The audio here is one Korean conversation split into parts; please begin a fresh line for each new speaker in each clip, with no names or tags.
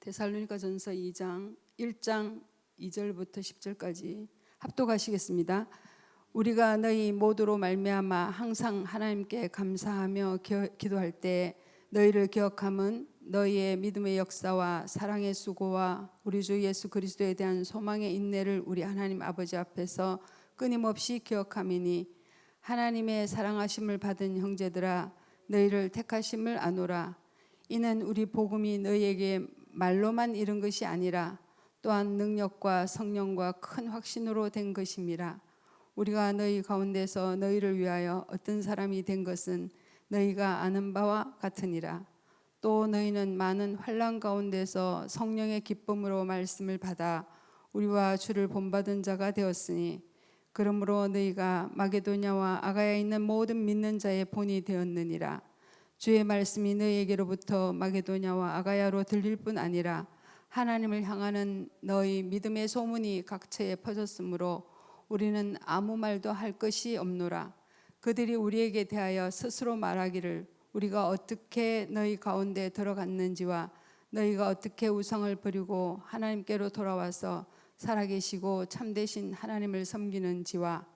데살로니가전서 2장 1장 2절부터 10절까지 합독하시겠습니다. 우리가 너희 모두로 말미암아 항상 하나님께 감사하며 기도할 때 너희를 기억함은 너희의 믿음의 역사와 사랑의 수고와 우리 주 예수 그리스도에 대한 소망의 인내를 우리 하나님 아버지 앞에서 끊임없이 기억함이니 하나님의 사랑하심을 받은 형제들아 너희를 택하심을 아노라. 이는 우리 복음이 너희에게 말로만 이른 것이 아니라 또한 능력과 성령과 큰 확신으로 된 것임이라. 우리가 너희 가운데서 너희를 위하여 어떤 사람이 된 것은 너희가 아는 바와 같으니라. 또 너희는 많은 환난 가운데서 성령의 기쁨으로 말씀을 받아 우리와 주를 본받은 자가 되었으니 그러므로 너희가 마게도냐와 아가야에 있는 모든 믿는 자의 본이 되었느니라. 주의 말씀이 너희에게로부터 마게도냐와 아가야로 들릴 뿐 아니라 하나님을 향하는 너희 믿음의 소문이 각처에 퍼졌으므로 우리는 아무 말도 할 것이 없노라. 그들이 우리에게 대하여 스스로 말하기를 우리가 어떻게 너희 가운데 들어갔는지와 너희가 어떻게 우상을 버리고 하나님께로 돌아와서 살아계시고 참되신 하나님을 섬기는지와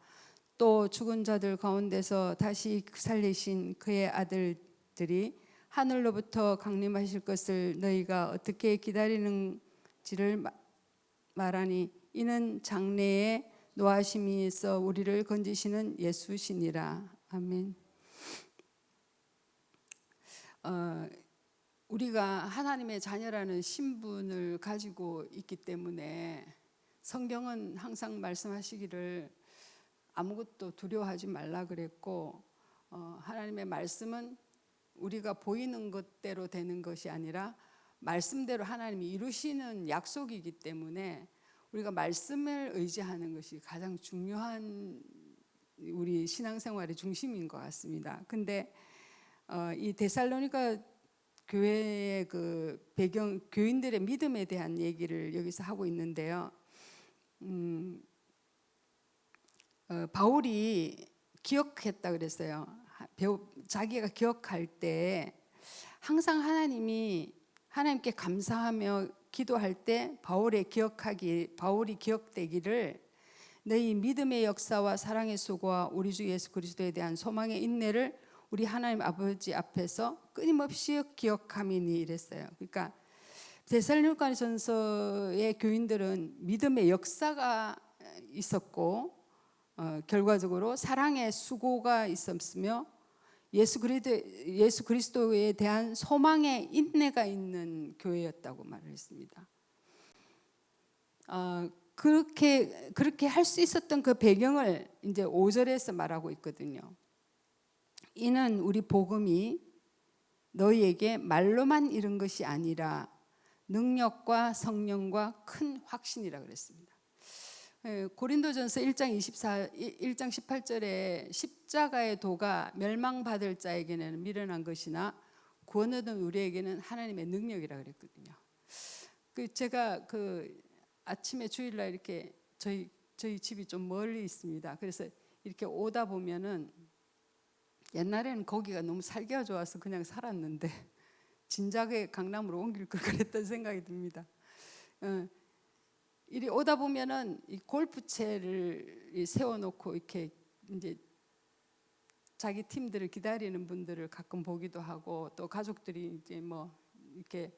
또 죽은 자들 가운데서 다시 살리신 그의 아들들이 하늘로부터 강림하실 것을 너희가 어떻게 기다리는지를 말하니 이는 장래에 노하심이 있어 우리를 건지시는 예수시니라. 아멘. 우리가 하나님의 자녀라는 신분을 가지고 있기 때문에 성경은 항상 말씀하시기를 아무것도 두려워하지 말라 그랬고, 하나님의 말씀은 우리가 보이는 것대로 되는 것이 아니라 말씀대로 하나님이 이루시는 약속이기 때문에 우리가 말씀을 의지하는 것이 가장 중요한 우리 신앙생활의 중심인 것 같습니다. 근데 이 데살로니가 교회의 그 배경, 교인들의 믿음에 대한 얘기를 여기서 하고 있는데요. 바울이 기억했다 그랬어요. 자기가 기억할 때 항상 하나님께 감사하며 기도할 때 바울이 기억되기를 너희 믿음의 역사와 사랑의 수고와 우리 주 예수 그리스도에 대한 소망의 인내를 우리 하나님 아버지 앞에서 끊임없이 기억함이니 이랬어요. 그러니까 데살로니가전서의 교인들은 믿음의 역사가 있었고 결과적으로 사랑의 수고가 있었으며 예수 그리스도에 대한 소망의 인내가 있는 교회였다고 말을 했습니다. 그렇게 할 수 있었던 그 배경을 이제 5절에서 말하고 있거든요. 이는 우리 복음이 너희에게 말로만 이른 것이 아니라 능력과 성령과 큰 확신이라 그랬습니다. 고린도전서 1장 18절에 십자가의 도가 멸망받을 자에게는 미련한 것이나 구원 얻은 우리에게는 하나님의 능력이라 그랬거든요. 제가 아침에 주일날 이렇게 저희 집이 좀 멀리 있습니다. 그래서 이렇게 오다 보면은 옛날에는 거기가 너무 살기가 좋아서 그냥 살았는데 진작에 강남으로 옮길 걸 그랬던 생각이 듭니다. 이리 오다 보면은 이 골프채를 세워놓고 이렇게 이제 자기 팀들을 기다리는 분들을 가끔 보기도 하고 또 가족들이 이제 뭐 이렇게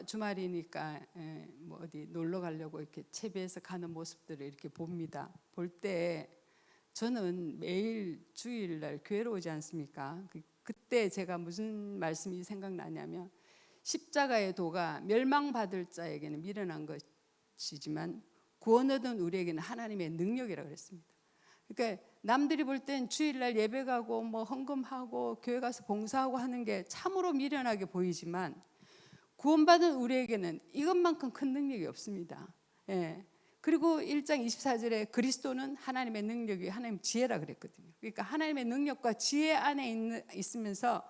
주말이니까 뭐 어디 놀러 가려고 이렇게 채비해서 가는 모습들을 이렇게 봅니다. 볼 때 저는 매일 주일날 교회로 오지 않습니까? 그때 제가 무슨 말씀이 생각나냐면 십자가의 도가 멸망받을 자에게는 미련한 것이지만 구원 얻은 우리에게는 하나님의 능력이라고 그랬습니다. 그러니까 남들이 볼 땐 주일날 예배 가고 뭐 헌금하고 교회 가서 봉사하고 하는 게 참으로 미련하게 보이지만 구원받은 우리에게는 이것만큼 큰 능력이 없습니다. 그리고 1장 24절에 그리스도는 하나님의 능력이 하나님 지혜라 그랬거든요. 그러니까 하나님의 능력과 지혜 안에 있으면서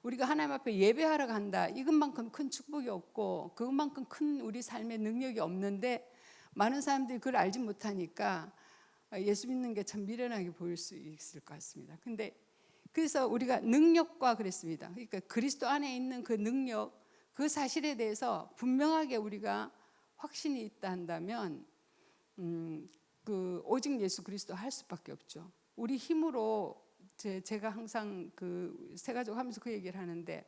우리가 하나님 앞에 예배하러 간다. 이것만큼 큰 축복이 없고 그것만큼 큰 우리 삶의 능력이 없는데 많은 사람들이 그걸 알지 못하니까 예수 믿는 게 참 미련하게 보일 수 있을 것 같습니다. 근데 그래서 우리가 능력과 그랬습니다. 그러니까 그리스도 안에 있는 그 능력, 그 사실에 대해서 분명하게 우리가 확신이 있다 한다면 그 오직 예수 그리스도 할 수밖에 없죠. 우리 힘으로 제가 항상 그 새가족 하면서 그 얘기를 하는데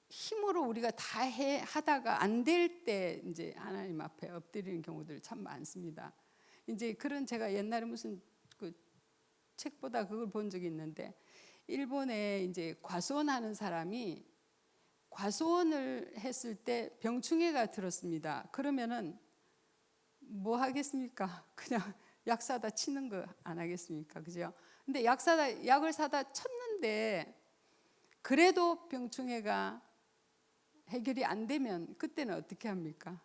힘으로 우리가 다 하다가 안 될 때 이제 하나님 앞에 엎드리는 경우들 참 많습니다. 이제 그런 제가 옛날에 무슨 그 책보다 그걸 본 적이 있는데 일본에 이제 과수원하는 사람이 과수원을 했을 때 병충해가 들었습니다. 그러면은 뭐 하겠습니까? 그냥 약 사다 치는 거 안 하겠습니까? 그죠? 근데 약을 사다 쳤는데 그래도 병충해가 해결이 안 되면 그때는 어떻게 합니까?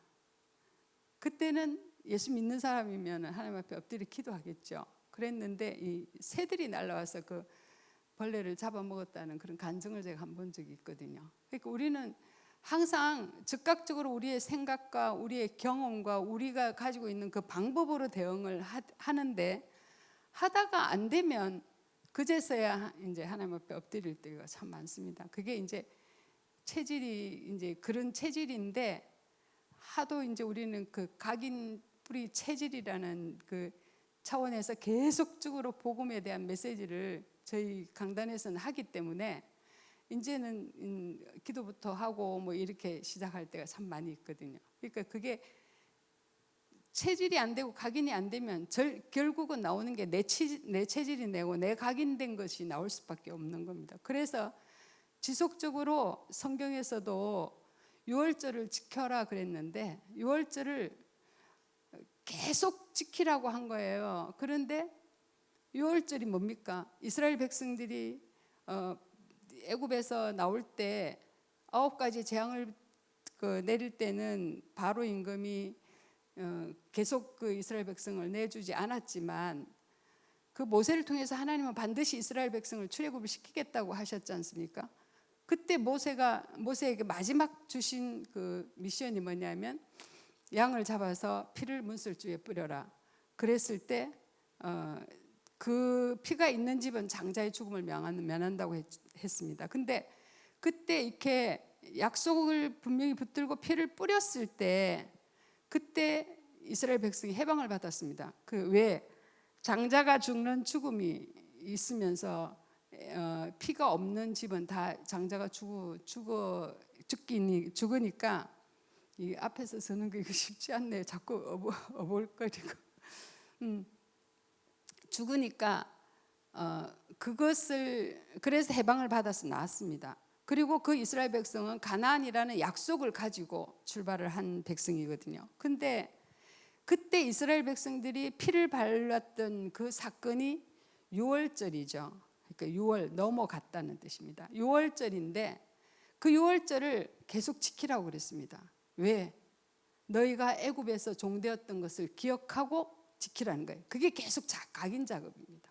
그때는 예수 믿는 사람이면 하나님 앞에 엎드려 기도하겠죠. 그랬는데 이 새들이 날아와서 그 벌레를 잡아먹었다는 그런 간증을 제가 한 본 적이 있거든요. 그러니까 우리는 항상 즉각적으로 우리의 생각과 우리의 경험과 우리가 가지고 있는 그 방법으로 대응을 하는데 하다가 안 되면 그제서야 이제 하나님 앞에 엎드릴 때가 참 많습니다. 그게 이제 체질이 이제 그런 체질인데 하도 이제 우리는 그 각인 뿌리 체질이라는 그 차원에서 계속적으로 복음에 대한 메시지를 저희 강단에서는 하기 때문에 이제는 기도부터 하고 뭐 이렇게 시작할 때가 참 많이 있거든요. 그러니까 그게 체질이 안 되고 각인이 안 되면 결국은 나오는 게 내 체질이 내고 내 각인된 것이 나올 수밖에 없는 겁니다. 그래서 지속적으로 성경에서도 유월절을 지켜라 그랬는데 유월절을 계속 지키라고 한 거예요. 그런데 유월절이 뭡니까? 이스라엘 백성들이 애굽에서 나올 때 9가지 재앙을 내릴 때는 바로 임금이 계속 그 이스라엘 백성을 내주지 않았지만 그 모세를 통해서 하나님은 반드시 이스라엘 백성을 출애굽을 시키겠다고 하셨지 않습니까? 그때 모세에게 마지막 주신 그 미션이 뭐냐면 양을 잡아서 피를 문설주에 뿌려라. 그랬을 때 그 피가 있는 집은 장자의 죽음을 면한다고 했습니다. 근데 그때 이렇게 약속을 분명히 붙들고 피를 뿌렸을 때 그때 이스라엘 백성이 해방을 받았습니다. 그 왜 장자가 죽는 죽음이 있으면서 피가 없는 집은 다 장자가 죽으니까 이 앞에서 서는 게 쉽지 않네요. 자꾸 어벌거리고 죽으니까 그것을 그래서 해방을 받아서 나왔습니다. 그리고 그 이스라엘 백성은 가나안이라는 약속을 가지고 출발을 한 백성이거든요. 근데 그때 이스라엘 백성들이 피를 발랐던 그 사건이 유월절이죠. 그러니까 유월 넘어갔다는 뜻입니다. 유월절인데 그 유월절을 계속 지키라고 그랬습니다. 왜? 너희가 애굽에서 종되었던 것을 기억하고 지키라는 거예요. 그게 계속 각인 작업입니다.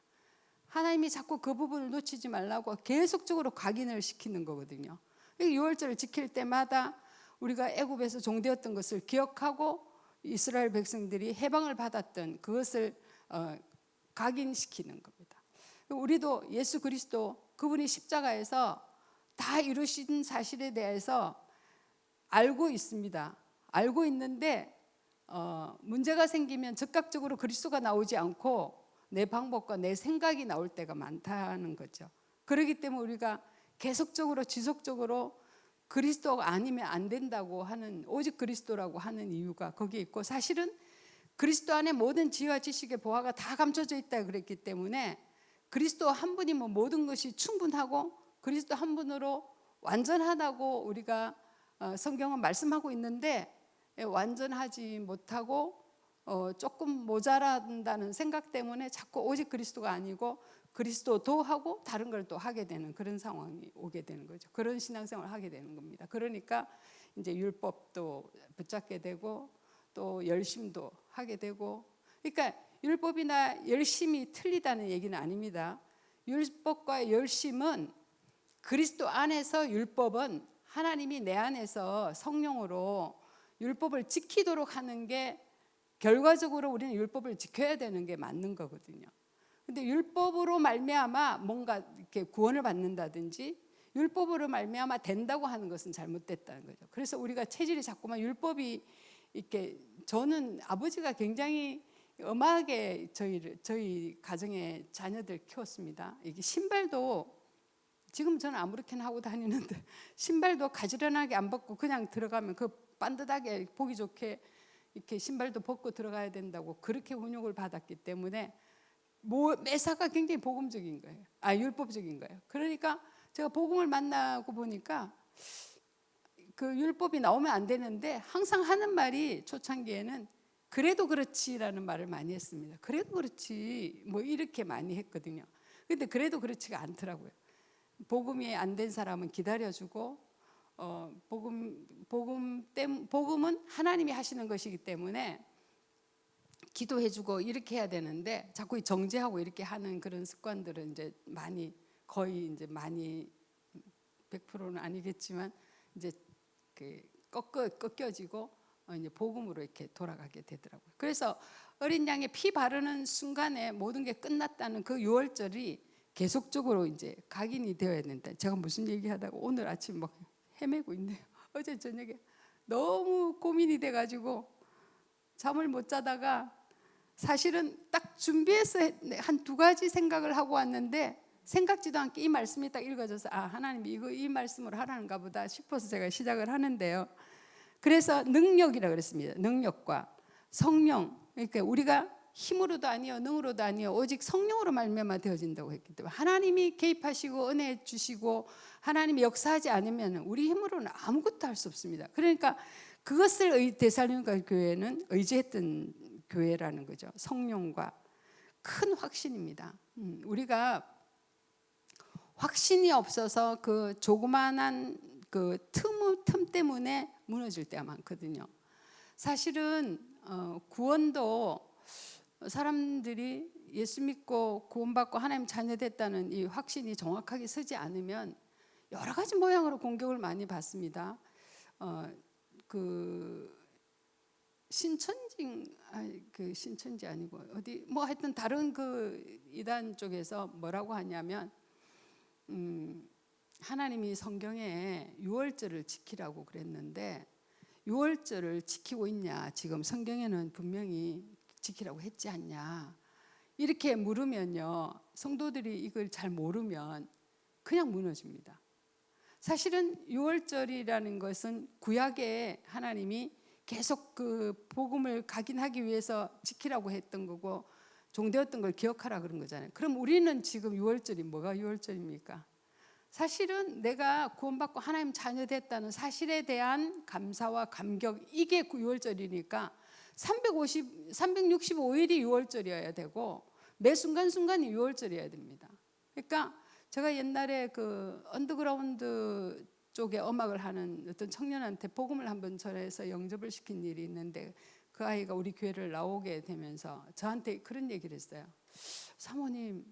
하나님이 자꾸 그 부분을 놓치지 말라고 계속적으로 각인을 시키는 거거든요. 유월절을 지킬 때마다 우리가 애굽에서 종되었던 것을 기억하고 이스라엘 백성들이 해방을 받았던 그것을 각인시키는 겁니다. 우리도 예수 그리스도 그분이 십자가에서 다 이루신 사실에 대해서 알고 있습니다. 알고 있는데 문제가 생기면 즉각적으로 그리스도가 나오지 않고 내 방법과 내 생각이 나올 때가 많다는 거죠. 그렇기 때문에 우리가 계속적으로 지속적으로 그리스도가 아니면 안 된다고 하는 오직 그리스도라고 하는 이유가 거기에 있고 사실은 그리스도 안에 모든 지혜와 지식의 보화가 다 감춰져 있다 그랬기 때문에 그리스도 한 분이면 모든 것이 충분하고 그리스도 한 분으로 완전하다고 우리가 성경은 말씀하고 있는데 완전하지 못하고 조금 모자란다는 생각 때문에 자꾸 오직 그리스도가 아니고 그리스도도 하고 다른 걸 또 하게 되는 그런 상황이 오게 되는 거죠. 그런 신앙생활을 하게 되는 겁니다. 그러니까 이제 율법도 붙잡게 되고 또 열심도 하게 되고 그러니까 율법이나 열심이 틀리다는 얘기는 아닙니다. 율법과 열심은 그리스도 안에서 율법은 하나님이 내 안에서 성령으로 율법을 지키도록 하는 게 결과적으로 우리는 율법을 지켜야 되는 게 맞는 거거든요. 근데 율법으로 말미암아 뭔가 이렇게 구원을 받는다든지 율법으로 말미암아 된다고 하는 것은 잘못됐다는 거죠. 그래서 우리가 체질이 자꾸만 율법이 이렇게, 저는 아버지가 굉장히 엄하게 저희 가정의 자녀들 키웠습니다. 이게 신발도, 지금 저는 아무렇게나 하고 다니는데 신발도 가지런하게 안 벗고 그냥 들어가면 그 반듯하게 보기 좋게 이렇게 신발도 벗고 들어가야 된다고 그렇게 훈육을 받았기 때문에 매사가 굉장히 복음적인 거예요. 율법적인 거예요. 그러니까 제가 복음을 만나고 보니까 그 율법이 나오면 안 되는데 항상 하는 말이 초창기에는 그래도 그렇지라는 말을 많이 했습니다. 그래도 그렇지 뭐 이렇게 많이 했거든요. 근데 그래도 그렇지가 않더라고요. 복음이 안 된 사람은 기다려주고 복음은 하나님이 하시는 것이기 때문에 기도해주고 이렇게 해야 되는데 자꾸 정죄하고 이렇게 하는 그런 습관들은 이제 거의 이제 많이 100%는 아니겠지만 이제 꺾여지고 이제 복음으로 이렇게 돌아가게 되더라고요. 그래서 어린 양의 피 바르는 순간에 모든 게 끝났다는 그 유월절이 계속적으로 이제 각인이 되어야 된다. 제가 무슨 얘기하다가 오늘 아침 막 헤매고 있네요. 어제 저녁에 너무 고민이 돼가지고 잠을 못 자다가 사실은 딱 준비해서 한 2가지 생각을 하고 왔는데 생각지도 않게 이 말씀이 딱 읽어져서 하나님이 이 말씀으로 하라는가 보다 싶어서 제가 시작을 하는데요. 그래서 능력이라고 그랬습니다. 능력과 성령, 그러니까 우리가 힘으로도 아니요 능으로도 아니요 오직 성령으로 말미암아 되어진다고 했기 때문에 하나님이 개입하시고 은혜 주시고 하나님이 역사하지 않으면 우리 힘으로는 아무것도 할 수 없습니다. 그러니까 그것을 데살로니가 교회는 의지했던 교회라는 거죠. 성령과 큰 확신입니다. 우리가 확신이 없어서 그 조그만한 그 틈 때문에 무너질 때가 많거든요. 사실은 구원도 사람들이 예수 믿고 구원받고 하나님 자녀 됐다는 이 확신이 정확하게 서지 않으면 여러 가지 모양으로 공격을 많이 받습니다. 신천지 아니고 어디 뭐 하여튼 다른 그 이단 쪽에서 뭐라고 하냐면 하나님이 성경에 유월절을 지키라고 그랬는데 유월절을 지키고 있냐? 지금 성경에는 분명히 지키라고 했지 않냐? 이렇게 물으면요, 성도들이 이걸 잘 모르면 그냥 무너집니다. 사실은 유월절이라는 것은 구약에 하나님이 계속 그 복음을 각인하기 위해서 지키라고 했던 거고 종되었던 걸 기억하라 그런 거잖아요. 그럼 우리는 지금 유월절이 뭐가 유월절입니까? 사실은 내가 구원받고 하나님 자녀 됐다는 사실에 대한 감사와 감격, 이게 유월절이니까 365일이 유월절이어야 되고 매 순간순간이 유월절이어야 됩니다. 그러니까 제가 옛날에 그 언더그라운드 쪽에 음악을 하는 어떤 청년한테 복음을 한번 전해서 영접을 시킨 일이 있는데 그 아이가 우리 교회를 나오게 되면서 저한테 그런 얘기를 했어요. 사모님,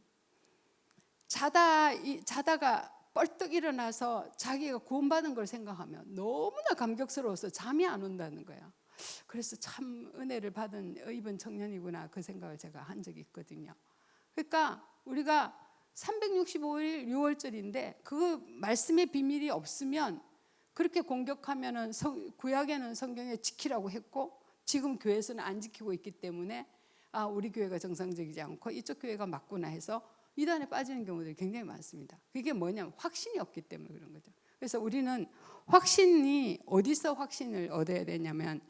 자다가 벌떡 일어나서 자기가 구원받은 걸 생각하면 너무나 감격스러워서 잠이 안 온다는 거예요. 그래서 참 은혜를 입은 청년이구나 그 생각을 제가 한 적이 있거든요. 그러니까 우리가 365일 6월절인데 그 말씀의 비밀이 없으면 그렇게 공격하면은 구약에는 성경에 지키라고 했고 지금 교회에서는 안 지키고 있기 때문에 우리 교회가 정상적이지 않고 이쪽 교회가 맞구나 해서 이단에 빠지는 경우들이 굉장히 많습니다. 그게 뭐냐면 확신이 없기 때문에 그런 거죠. 그래서 우리는 확신이 어디서 확신을 얻어야 되냐면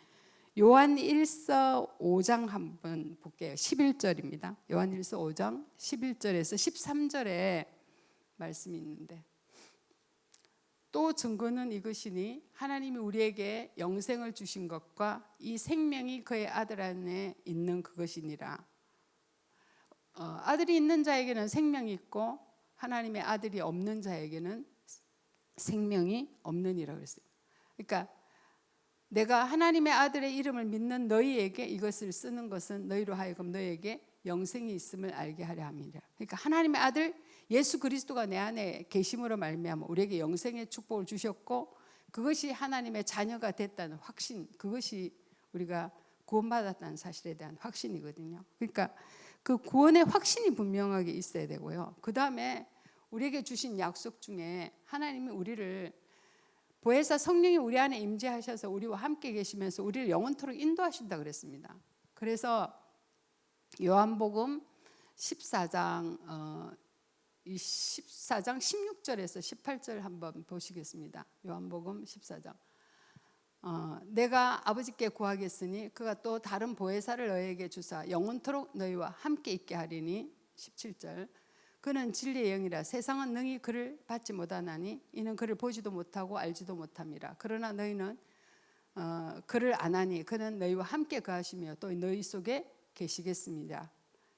요한 1서 5장 한번 볼게요. 11절입니다. 요한 1서 5장 11절에서 13절에 말씀이 있는데 또 증거는 이것이니 하나님이 우리에게 영생을 주신 것과 이 생명이 그의 아들 안에 있는 그것이니라. 아들이 있는 자에게는 생명이 있고 하나님의 아들이 없는 자에게는 생명이 없느니라 그랬어요. 그러니까 내가 하나님의 아들의 이름을 믿는 너희에게 이것을 쓰는 것은 너희로 하여금 너희에게 영생이 있음을 알게 하려 함이라. 그러니까 하나님의 아들 예수 그리스도가 내 안에 계심으로 말미암아 우리에게 영생의 축복을 주셨고 그것이 하나님의 자녀가 됐다는 확신, 그것이 우리가 구원받았다는 사실에 대한 확신이거든요. 그러니까 그 구원의 확신이 분명하게 있어야 되고요. 그 다음에 우리에게 주신 약속 중에 하나님이 우리를 보혜사 성령이 우리 안에 임재하셔서 우리와 함께 계시면서 우리를 영원토록 인도하신다 그랬습니다. 그래서 요한복음 14장 16절에서 18절 한번 보시겠습니다. 요한복음 14장. 내가 아버지께 구하겠으니 그가 또 다른 보혜사를 너희에게 주사 영원토록 너희와 함께 있게 하리니. 17절. 그는 진리의 영이라 세상은 능히 그를 받지 못하나니 이는 그를 보지도 못하고 알지도 못함이라. 그러나 너희는 그를 아나니 그는 너희와 함께 거하시며 또 너희 속에 계시겠습니다.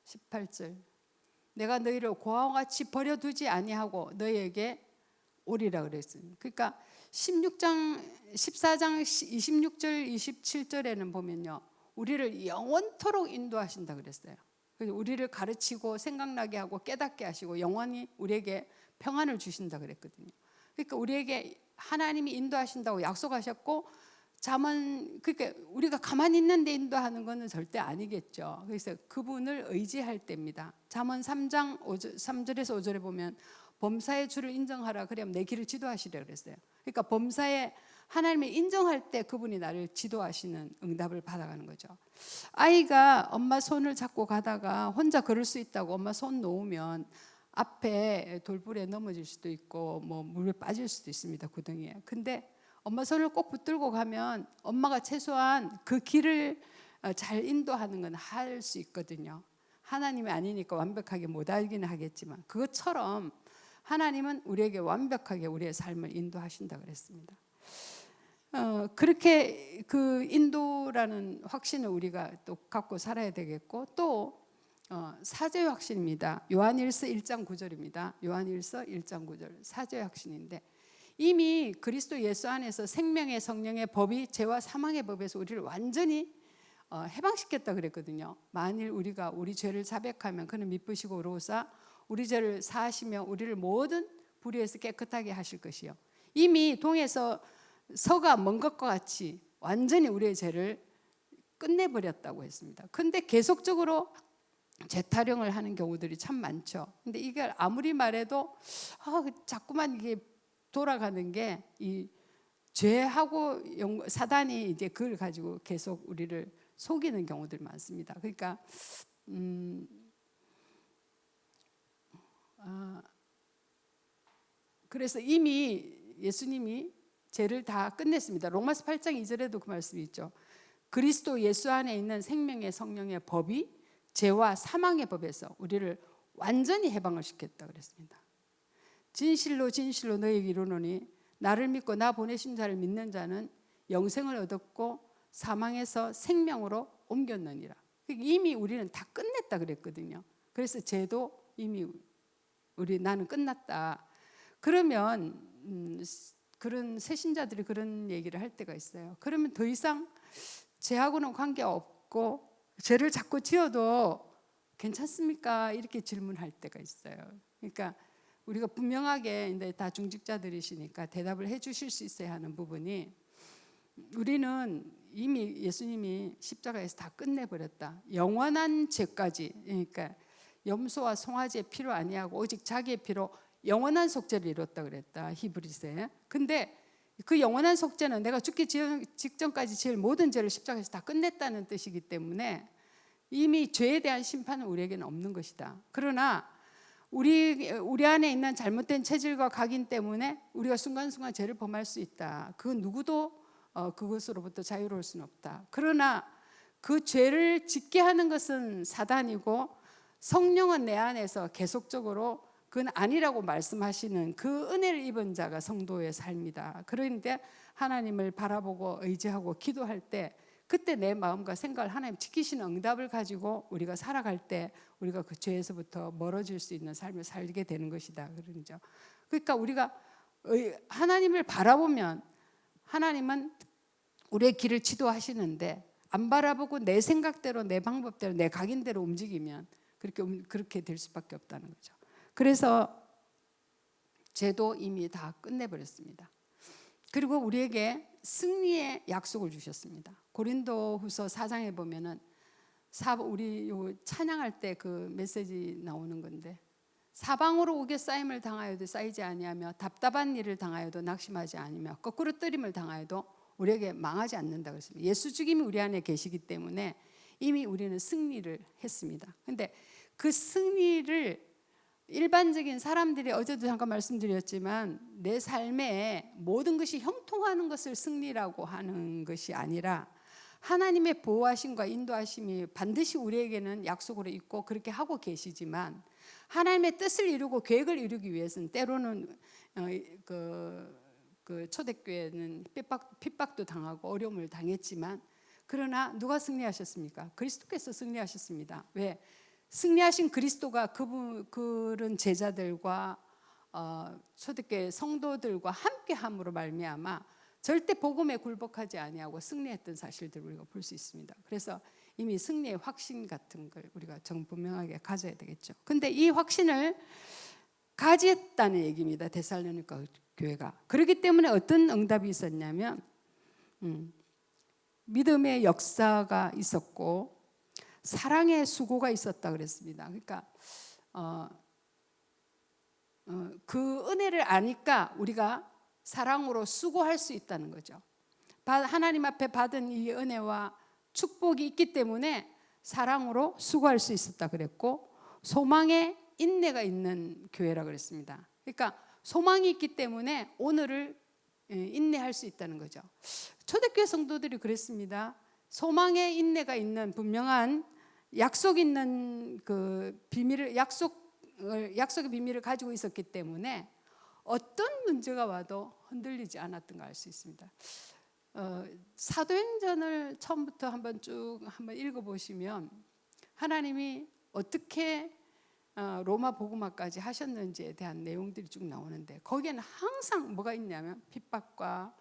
18절. 내가 너희를 고아와 같이 버려두지 아니하고 너희에게 오리라 그랬습니다. 그러니까 14장 26절 27절에는 보면요, 우리를 영원토록 인도하신다 그랬어요. 우리를 가르치고 생각나게 하고 깨닫게 하시고 영원히 우리에게 평안을 주신다 그랬거든요. 그러니까 우리에게 하나님이 인도하신다고 약속하셨고, 그러니까 우리가 가만히 있는데 인도하는 것은 절대 아니겠죠. 그래서 그분을 의지할 때입니다. 잠언 3장 3절에서 5절에 보면 범사의 주를 인정하라 그러면 내 길을 지도하시라 그랬어요. 그러니까 범사에 하나님을 인정할 때 그분이 나를 지도하시는 응답을 받아가는 거죠. 아이가 엄마 손을 잡고 가다가 혼자 걸을 수 있다고 엄마 손 놓으면 앞에 돌불에 넘어질 수도 있고 뭐 물에 빠질 수도 있습니다, 구덩이에. 근데 엄마 손을 꼭 붙들고 가면 엄마가 최소한 그 길을 잘 인도하는 건 할 수 있거든요. 하나님이 아니니까 완벽하게 못 알기는 하겠지만 그것처럼 하나님은 우리에게 완벽하게 우리의 삶을 인도하신다 그랬습니다. 그렇게 그 인도라는 확신을 우리가 또 갖고 살아야 되겠고, 또 사죄의 확신입니다. 요한일서 1장 9절입니다. 요한일서 1장 9절 사죄의 확신인데, 이미 그리스도 예수 안에서 생명의 성령의 법이 죄와 사망의 법에서 우리를 완전히 해방시켰다 그랬거든요. 만일 우리가 우리 죄를 자백하면 그는 미쁘시고 의로우사 우리 죄를 사하시며 우리를 모든 불의에서 깨끗하게 하실 것이요. 이미 동에서 서가 먼 것과 같이 완전히 우리의 죄를 끝내버렸다고 했습니다. 근데 계속적으로 재타령을 하는 경우들이 참 많죠. 근데 이걸 아무리 말해도 자꾸만 이게 돌아가는 게 이 죄하고 사단이 이제 그걸 가지고 계속 우리를 속이는 경우들이 많습니다. 그러니까 그래서 이미 예수님이 죄를 다 끝냈습니다. 로마서 8장 2절에도 그 말씀이 있죠. 그리스도 예수 안에 있는 생명의 성령의 법이 죄와 사망의 법에서 우리를 완전히 해방을 시켰다 그랬습니다. 진실로 진실로 너희에게 이르노니 나를 믿고 나 보내신 자를 믿는 자는 영생을 얻었고 사망에서 생명으로 옮겼느니라. 이미 우리는 다 끝냈다 그랬거든요. 그래서 죄도 이미 나는 끝났다. 그러면 그런 새신자들이 그런 얘기를 할 때가 있어요. 그러면 더 이상 죄하고는 관계없고 죄를 자꾸 지어도 괜찮습니까? 이렇게 질문할 때가 있어요. 그러니까 우리가 분명하게 이제 다 중직자들이시니까 대답을 해 주실 수 있어야 하는 부분이, 우리는 이미 예수님이 십자가에서 다 끝내버렸다. 영원한 죄까지, 그러니까 염소와 송아지의 피로 아니하고 오직 자기의 피로 영원한 속죄를 이뤘다 그랬다, 히브리서에. 근데 그 영원한 속죄는 내가 죽기 직전까지 지을 모든 죄를 십자가에서 다 끝냈다는 뜻이기 때문에 이미 죄에 대한 심판은 우리에게는 없는 것이다. 그러나 우리 안에 있는 잘못된 체질과 각인 때문에 우리가 순간순간 죄를 범할 수 있다. 그 누구도 그것으로부터 자유로울 수는 없다. 그러나 그 죄를 짓게 하는 것은 사단이고 성령은 내 안에서 계속적으로 그건 아니라고 말씀하시는 그 은혜를 입은 자가 성도의 삶이다. 그런데 하나님을 바라보고 의지하고 기도할 때 그때 내 마음과 생각을 하나님 지키시는 응답을 가지고 우리가 살아갈 때 우리가 그 죄에서부터 멀어질 수 있는 삶을 살게 되는 것이다. 그러죠. 그러니까 우리가 하나님을 바라보면 하나님은 우리의 길을 지도하시는데, 안 바라보고 내 생각대로 내 방법대로 내 각인대로 움직이면 그렇게 될 수밖에 없다는 거죠. 그래서 죄도 이미 다 끝내버렸습니다. 그리고 우리에게 승리의 약속을 주셨습니다. 고린도후서 4장에 보면은 우리 찬양할 때 그 메시지 나오는 건데 사방으로 우겨싸임을 당하여도 쌓이지 아니하며 답답한 일을 당하여도 낙심하지 아니며 거꾸로 뜨림을 당하여도 우리에게 망하지 않는다 그랬습니다. 예수 죽임이 우리 안에 계시기 때문에 이미 우리는 승리를 했습니다. 근데 그 승리를 일반적인 사람들이, 어제도 잠깐 말씀드렸지만, 내 삶에 모든 것이 형통하는 것을 승리라고 하는 것이 아니라 하나님의 보호하심과 인도하심이 반드시 우리에게는 약속으로 있고 그렇게 하고 계시지만, 하나님의 뜻을 이루고 계획을 이루기 위해서는 때로는 그 초대교회는 핍박도 당하고 어려움을 당했지만, 그러나 누가 승리하셨습니까? 그리스도께서 승리하셨습니다. 왜? 승리하신 그리스도가 그런 제자들과 초대교회 성도들과 함께함으로 말미암아 절대 복음에 굴복하지 아니하고 승리했던 사실들을 우리가 볼 수 있습니다. 그래서 이미 승리의 확신 같은 걸 우리가 정분명하게 가져야 되겠죠. 근데 이 확신을 가졌다는 얘기입니다. 데살로니가 교회가. 그렇기 때문에 어떤 응답이 있었냐면 믿음의 역사가 있었고 사랑의 수고가 있었다 그랬습니다. 그러니까 그 은혜를 아니까 우리가 사랑으로 수고할 수 있다는 거죠. 하나님 앞에 받은 이 은혜와 축복이 있기 때문에 사랑으로 수고할 수 있었다 그랬고, 소망에 인내가 있는 교회라 그랬습니다. 그러니까 소망이 있기 때문에 오늘을 인내할 수 있다는 거죠. 초대교회 성도들이 그랬습니다. 소망에 인내가 있는 분명한 약속 있는 그 비밀을, 약속의 비밀을 가지고 있었기 때문에 어떤 문제가 와도 흔들리지 않았던 걸 알 수 있습니다. 사도행전을 처음부터 한번 읽어보시면 하나님이 어떻게 로마 복음화까지 하셨는지에 대한 내용들이 쭉 나오는데, 거기에는 항상 뭐가 있냐면 핍박과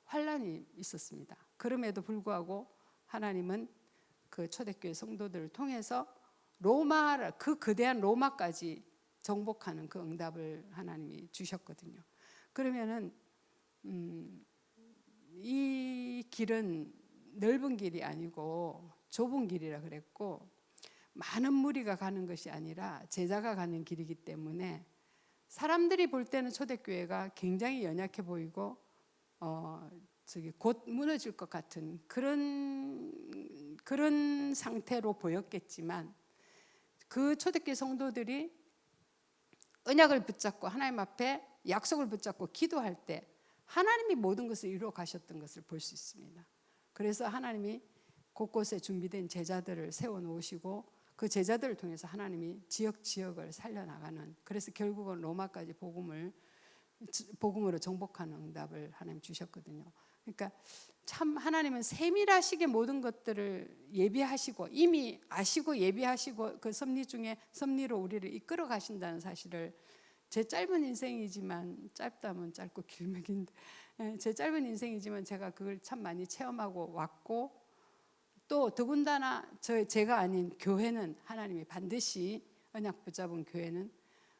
환란이 있었습니다. 그럼에도 불구하고 하나님은 그 초대교회 성도들을 통해서 그 거대한 로마까지 정복하는 그 응답을 하나님이 주셨거든요. 그러면은 이 길은 넓은 길이 아니고 좁은 길이라 그랬고, 많은 무리가 가는 것이 아니라 제자가 가는 길이기 때문에 사람들이 볼 때는 초대교회가 굉장히 연약해 보이고 곧 무너질 것 같은 그런 상태로 보였겠지만, 그 초대교회 성도들이 언약을 붙잡고 하나님 앞에 약속을 붙잡고 기도할 때 하나님이 모든 것을 이루어 가셨던 것을 볼 수 있습니다. 그래서 하나님이 곳곳에 준비된 제자들을 세워 놓으시고 그 제자들을 통해서 하나님이 지역을 살려나가는, 그래서 결국은 로마까지 복음으로 정복하는 응답을 하나님 주셨거든요. 그러니까 참 하나님은 세밀하시게 모든 것들을 예비하시고 이미 아시고 예비하시고 그 섭리로 우리를 이끌어 가신다는 사실을, 제 짧은 인생이지만, 짧다면 짧고 길면 긴데 제 짧은 인생이지만 제가 그걸 참 많이 체험하고 왔고, 또 더군다나 제가 아닌 교회는 하나님이 반드시 언약 붙잡은 교회는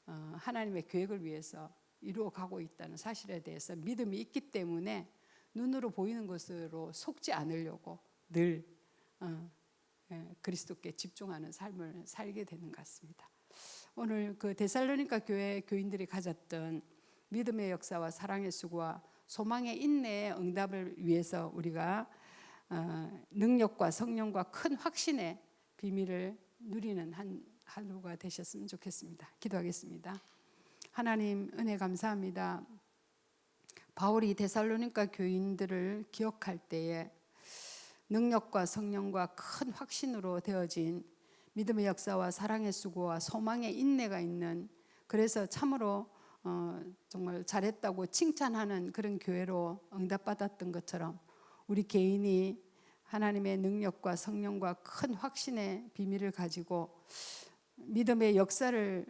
하나님의 계획을 위해서 이루어가고 있다는 사실에 대해서 믿음이 있기 때문에 눈으로 보이는 것으로 속지 않으려고 늘 그리스도께 집중하는 삶을 살게 되는 것 같습니다. 오늘 그 데살로니가 교회 교인들이 가졌던 믿음의 역사와 사랑의 수고와 소망의 인내의 응답을 위해서 우리가 능력과 성령과 큰 확신의 비밀을 누리는 한 하루가 되셨으면 좋겠습니다. 기도하겠습니다. 하나님 은혜 감사합니다. 바울이 데살로니가 교인들을 기억할 때에 능력과 성령과 큰 확신으로 되어진 믿음의 역사와 사랑의 수고와 소망의 인내가 있는, 그래서 참으로 정말 잘했다고 칭찬하는 그런 교회로 응답받았던 것처럼 우리 개인이 하나님의 능력과 성령과 큰 확신의 비밀을 가지고 믿음의 역사를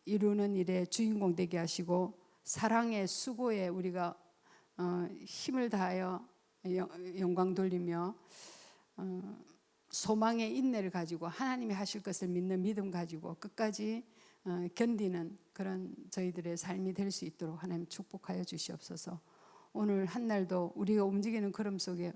이루는 일에 주인공 되게 하시고, 사랑의 수고에 우리가 힘을 다하여 영광 돌리며 소망의 인내를 가지고 하나님이 하실 것을 믿는 믿음 가지고 끝까지 견디는 그런 저희들의 삶이 될 수 있도록 하나님 축복하여 주시옵소서. 오늘 한 날도 우리가 움직이는 걸음 속에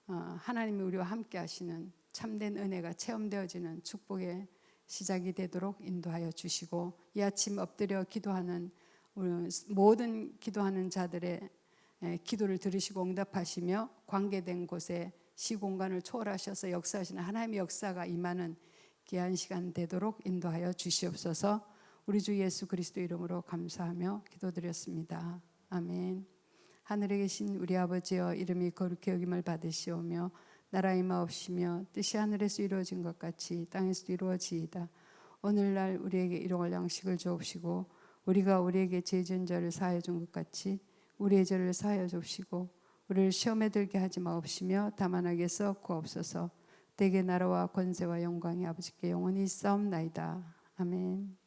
하나님이 우리와 함께 하시는 참된 은혜가 체험되어지는 축복의 시작이 되도록 인도하여 주시고 이 아침 엎드려 기도하는 우리 모든 기도하는 자들의 기도를 들으시고 응답하시며 관계된 곳에 시공간을 초월하셔서 역사하시는 하나님의 역사가 임하는 귀한 시간 되도록 인도하여 주시옵소서. 우리 주 예수 그리스도 이름으로 감사하며 기도드렸습니다. 아멘. 하늘에 계신 우리 아버지여 이름이 거룩히 여김을 받으시오며 나라의 마옵시며 뜻이 하늘에서 이루어진 것 같이 땅에서도 이루어지이다. 오늘날 우리에게 일용할 양식을 주옵시고 우리가 우리에게 죄 지은 자를 사하여 준 것 같이 우리의 죄를 사하여 주옵시고 우리를 시험에 들게 하지 마옵시며 다만 악에서 구하옵소서. 대개 나라와 권세와 영광이 아버지께 영원히 있사옵나이다. 아멘.